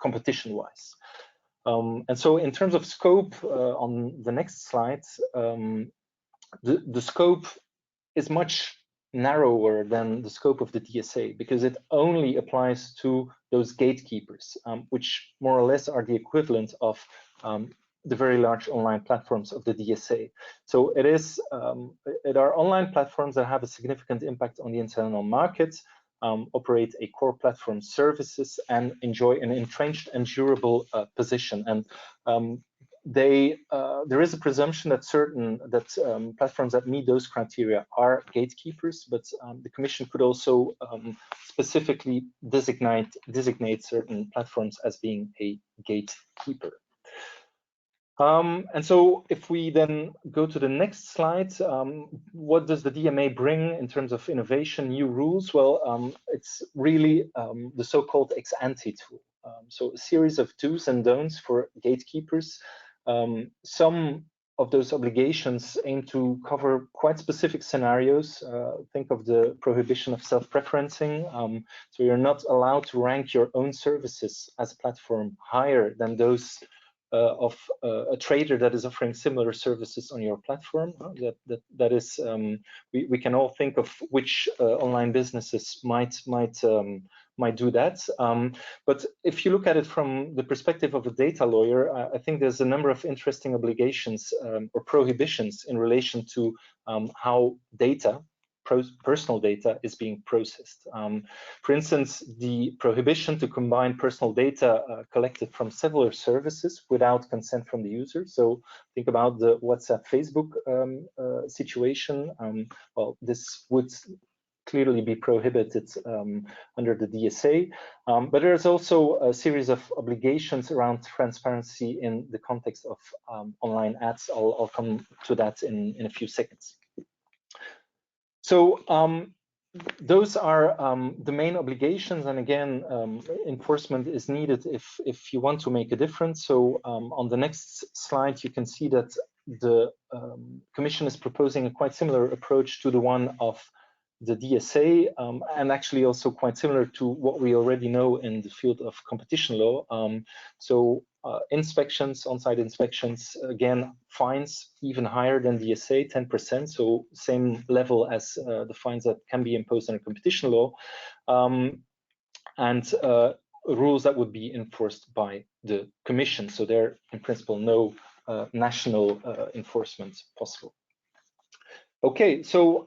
competition-wise. And so in terms of scope, on the next slide, the scope is much narrower than the scope of the DSA, because it only applies to those gatekeepers, which more or less are the equivalent of the very large online platforms of the DSA. So it are online platforms that have a significant impact on the internal market, operate a core platform services, and enjoy an entrenched and durable position. And there is a presumption that platforms that meet those criteria are gatekeepers, but the Commission could also specifically designate certain platforms as being a gatekeeper. And so if we then go to the next slide, what does the DMA bring in terms of innovation, new rules? Well, it's really the so-called ex-ante tool. So a series of do's and don'ts for gatekeepers. Some of those obligations aim to cover quite specific scenarios. Think of the prohibition of self-preferencing. So you're not allowed to rank your own services as a platform higher than those of a trader that is offering similar services on your platform. That is, we can all think of which online businesses might do that. But if you look at it from the perspective of a data lawyer, I think there's a number of interesting obligations or prohibitions in relation to how personal data is being processed. For instance, the prohibition to combine personal data collected from several services without consent from the user. So think about the WhatsApp, Facebook situation. Well, this would clearly be prohibited under the DSA. But there's also a series of obligations around transparency in the context of online ads. I'll come to that in a few seconds. So those are the main obligations, and again, enforcement is needed if you want to make a difference. So on the next slide, you can see that the Commission is proposing a quite similar approach to the one of the DSA, and actually also quite similar to what we already know in the field of competition law. Inspections, on-site inspections, again, fines even higher than DSA, 10%, so same level as the fines that can be imposed under competition law, and rules that would be enforced by the Commission. So there, in principle, no national enforcement possible. Okay, so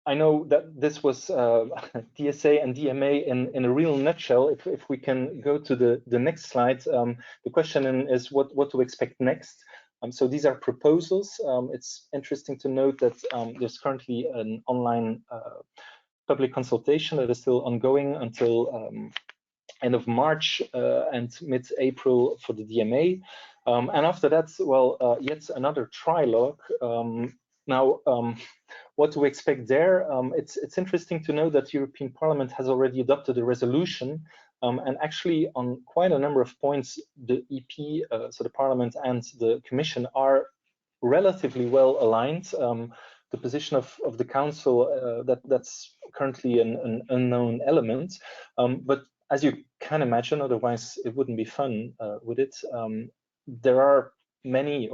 I know that this was DSA and DMA in a real nutshell. If we can go to the next slide, the question is what to expect next. So these are proposals. It's interesting to note that there's currently an online public consultation that is still ongoing until end of March and mid-April for the DMA. And after that, well, yet another trilogue. Now, what to expect there? It's interesting to know that the European Parliament has already adopted a resolution, and actually on quite a number of points, the EP, so the Parliament and the Commission are relatively well aligned. The position of the Council, that's currently an unknown element, but as you can imagine, otherwise it wouldn't be fun, would it? There are many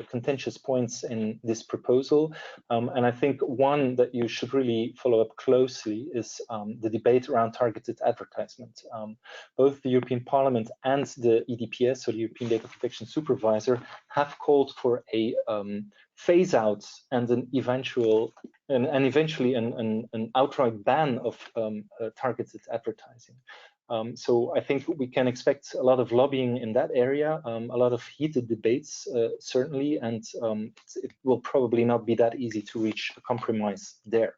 contentious points in this proposal, and I think one that you should really follow up closely is the debate around targeted advertisement. Both the European Parliament and the EDPS, or the European Data Protection Supervisor, have called for a phase out and eventually an outright ban of targeted advertising. So I think we can expect a lot of lobbying in that area, a lot of heated debates, certainly, and it will probably not be that easy to reach a compromise there.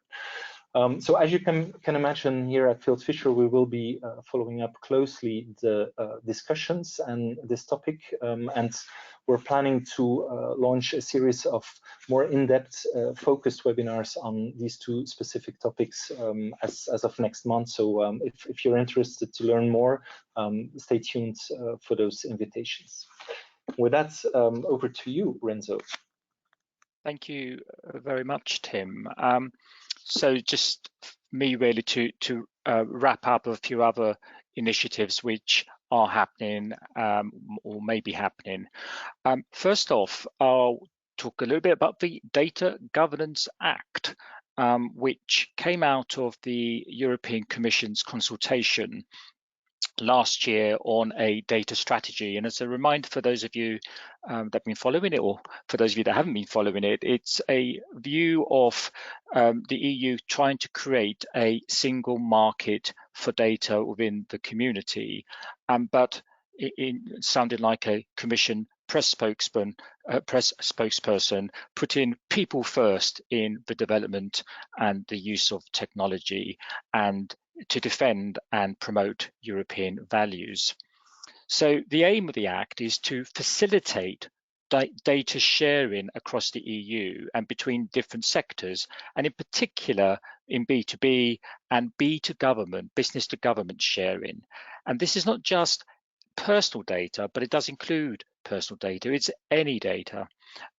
So as you can imagine, here at Field Fisher, we will be following up closely the discussions and this topic, and we're planning to launch a series of more in-depth focused webinars on these two specific topics as of next month. So if you're interested to learn more, stay tuned for those invitations. With that, over to you, Renzo. Thank you very much, Tim. So just me really to wrap up a few other initiatives which are happening or may be happening. First off, I'll talk a little bit about the Data Governance Act, which came out of the European Commission's consultation last year on a data strategy. And as a reminder for those of you that have been following it, or for those of you that haven't been following it, it's a view of the EU trying to create a single market for data within the community, but it sounded like a Commission press spokesperson putting people first in the development and the use of technology, and to defend and promote European values. So the aim of the Act is to facilitate data sharing across the EU and between different sectors, and in particular in B2B and B2Government, business to government sharing. And this is not just personal data, but it does include personal data. It's any data.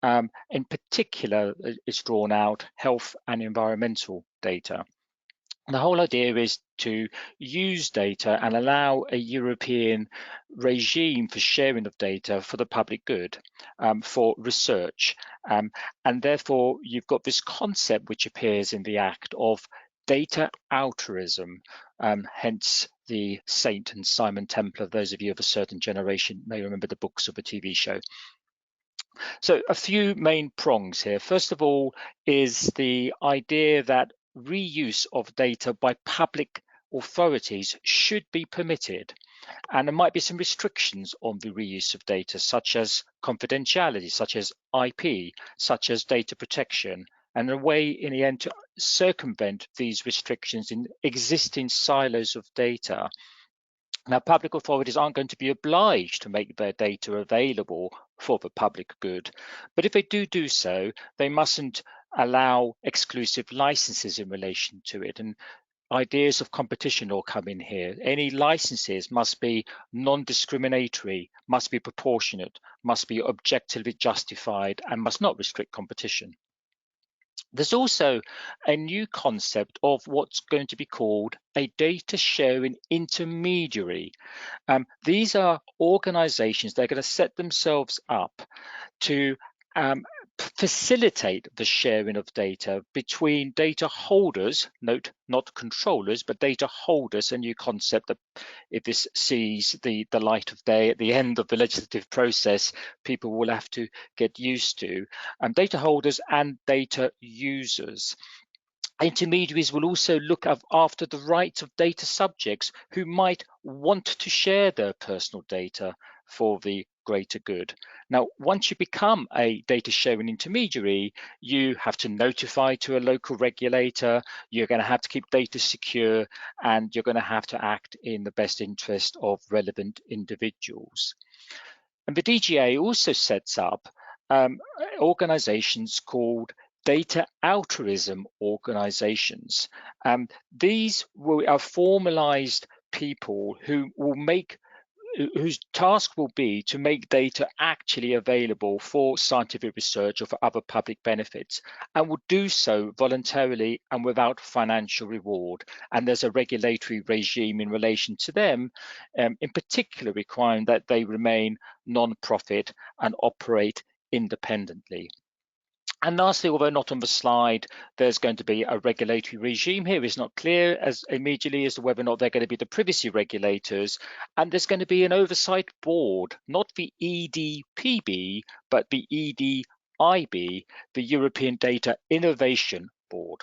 In particular, it's drawn out health and environmental data. The whole idea is to use data and allow a European regime for sharing of data for the public good, for research. And therefore, you've got this concept which appears in the Act of data altruism, hence the Saint and Simon Templar. Those of you of a certain generation may remember the books of the TV show. So a few main prongs here. First of all is the idea that reuse of data by public authorities should be permitted, and there might be some restrictions on the reuse of data, such as confidentiality, such as IP, such as data protection, and a way in the end to circumvent these restrictions in existing silos of data. Now, public authorities aren't going to be obliged to make their data available for the public good, but if they do so, they mustn't allow exclusive licenses in relation to it. And ideas of competition will come in here. Any licenses must be non-discriminatory, must be proportionate, must be objectively justified, and must not restrict competition. There's also a new concept of what's going to be called a data sharing intermediary. These are organizations that are going to set themselves up to facilitate the sharing of data between data holders, note not controllers, but data holders, a new concept that if this sees the light of day at the end of the legislative process, people will have to get used to, data holders and data users. Intermediaries will also look after the rights of data subjects who might want to share their personal data for the greater good. Now, once you become a data sharing intermediary, you have to notify to a local regulator, you're going to have to keep data secure, and you're going to have to act in the best interest of relevant individuals. And the DGA also sets up organizations called data altruism organizations. These are formalized people who will make whose task will be to make data actually available for scientific research or for other public benefits, and will do so voluntarily and without financial reward. And there's a regulatory regime in relation to them, in particular requiring that they remain non-profit and operate independently. And lastly, although not on the slide, there's going to be a regulatory regime here. It's not clear as immediately as to whether or not they're going to be the privacy regulators. And there's going to be an oversight board, not the EDPB, but the EDIB, the European Data Innovation Board.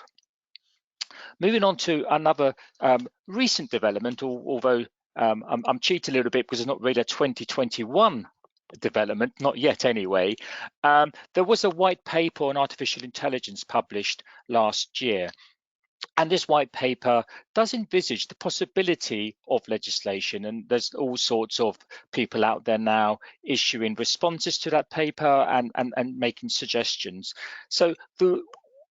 Moving on to another recent development, although I'm cheating a little bit because it's not really a 2021 development, not yet anyway. There was a white paper on artificial intelligence published last year. And this white paper does envisage the possibility of legislation, and there's all sorts of people out there now issuing responses to that paper and making suggestions. So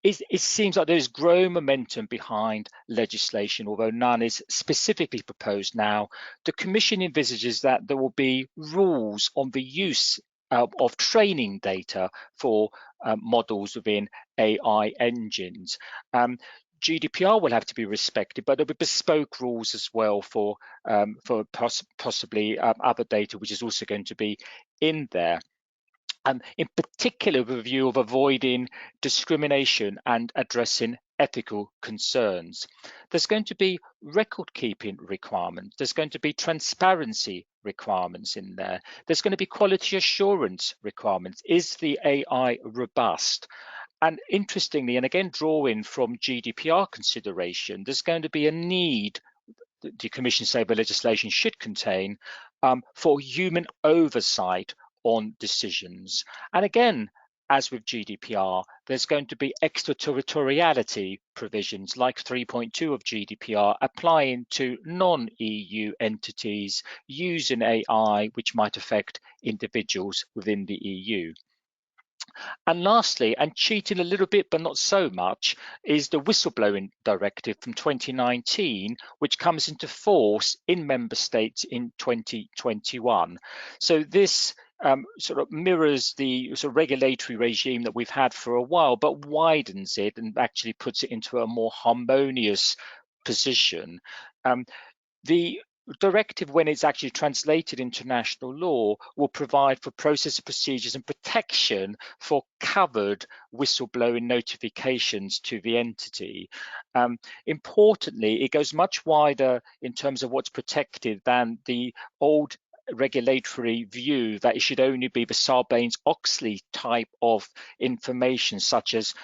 it seems like there's growing momentum behind legislation, although none is specifically proposed now. The Commission envisages that there will be rules on the use of training data for models within AI engines. GDPR will have to be respected, but there'll be bespoke rules as well for possibly other data, which is also going to be in there. In particular, with a view of avoiding discrimination and addressing ethical concerns. There's going to be record-keeping requirements. There's going to be transparency requirements in there. There's going to be quality assurance requirements. Is the AI robust? And interestingly, and again drawing from GDPR consideration, there's going to be a need that the Commission say the legislation should contain for human oversight on decisions. And again, as with GDPR, there's going to be extraterritoriality provisions like 3.2 of GDPR applying to non-EU entities using AI, which might affect individuals within the EU. And lastly, and cheating a little bit, but not so much, is the whistleblowing directive from 2019, which comes into force in member states in 2021. So this sort of mirrors the sort of regulatory regime that we've had for a while, but widens it and actually puts it into a more harmonious position. The directive, when it's actually translated into national law, will provide for process procedures and protection for covered whistleblowing notifications to the entity. Importantly, it goes much wider in terms of what's protected than the old regulatory view that it should only be the Sarbanes-Oxley type of information, such as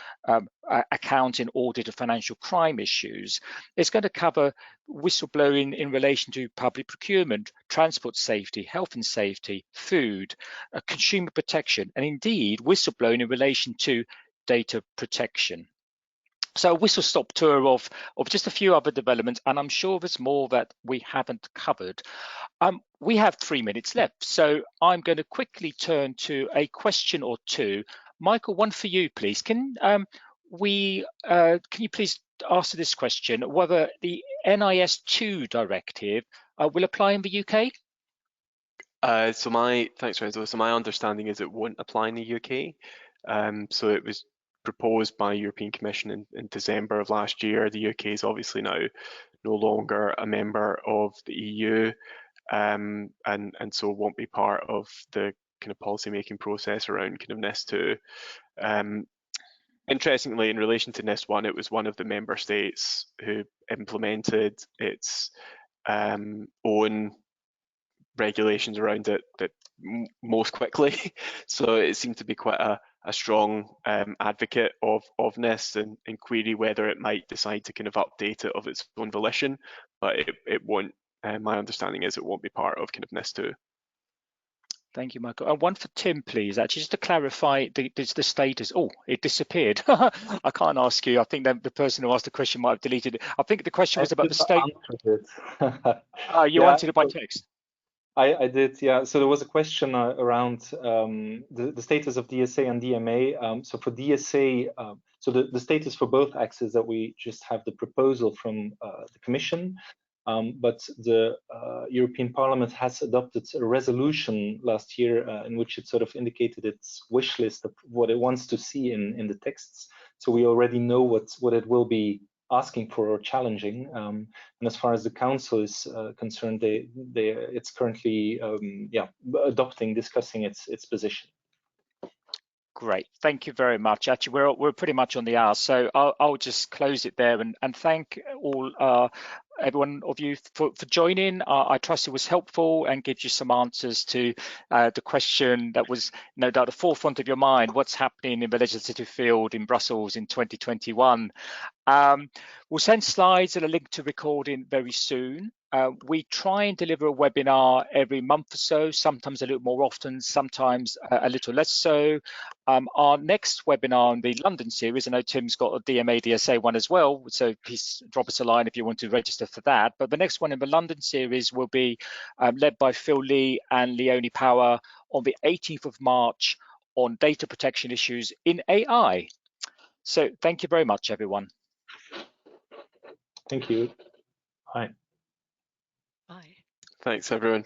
accounting, audit, or financial crime issues. It's going to cover whistleblowing in relation to public procurement, transport safety, health and safety, food, consumer protection, and indeed whistleblowing in relation to data protection. So a whistle-stop tour of just a few other developments, and I'm sure there's more that we haven't covered. We have 3 minutes left, so I'm going to quickly turn to a question or two. Michael, one for you, please. Can you please answer this question, whether the NIS II directive will apply in the UK? Thanks, Renzo. So my understanding is it won't apply in the UK. So it was proposed by European Commission in December of last year. The UK is obviously now no longer a member of the EU, and so won't be part of the kind of policy making process around kind of NIS II. Interestingly, in relation to NIS I, it was one of the member states who implemented its own regulations around it that most quickly. So it seemed to be quite a strong advocate of NIS and query whether it might decide to kind of update it of its own volition, but it won't. My understanding is it won't be part of kind of NIS II. Thank you, Michael. One for Tim, please. Actually, just to clarify the status. Oh, it disappeared. I can't ask you. I think that the person who asked the question might have deleted it. I think the question was about the state. You answered it by text. I did, yeah. So there was a question around the status of DSA and DMA. So for DSA, so the status for both axes that we just have the proposal from the Commission. but the European Parliament has adopted a resolution last year in which it sort of indicated its wish list of what it wants to see in the texts. So we already know what it will be asking for or challenging. And as far as the Council is concerned, it's currently adopting, discussing its position. Great, thank you very much. Actually, we're pretty much on the hour, so I'll just close it there and thank all everyone of you for joining. I trust it was helpful and gives you some answers to the question that was no doubt at the forefront of your mind: what's happening in the legislative field in Brussels in 2021? We'll send slides and a link to recording very soon. We try and deliver a webinar every month or so, sometimes a little more often, sometimes a little less so. Our next webinar in the London series, I know Tim's got a DMA DSA one as well, so please drop us a line if you want to register for that. But the next one in the London series will be led by Phil Lee and Leonie Power on the 18th of March on data protection issues in AI. So thank you very much, everyone. Thank you. Bye. Bye. Thanks, everyone.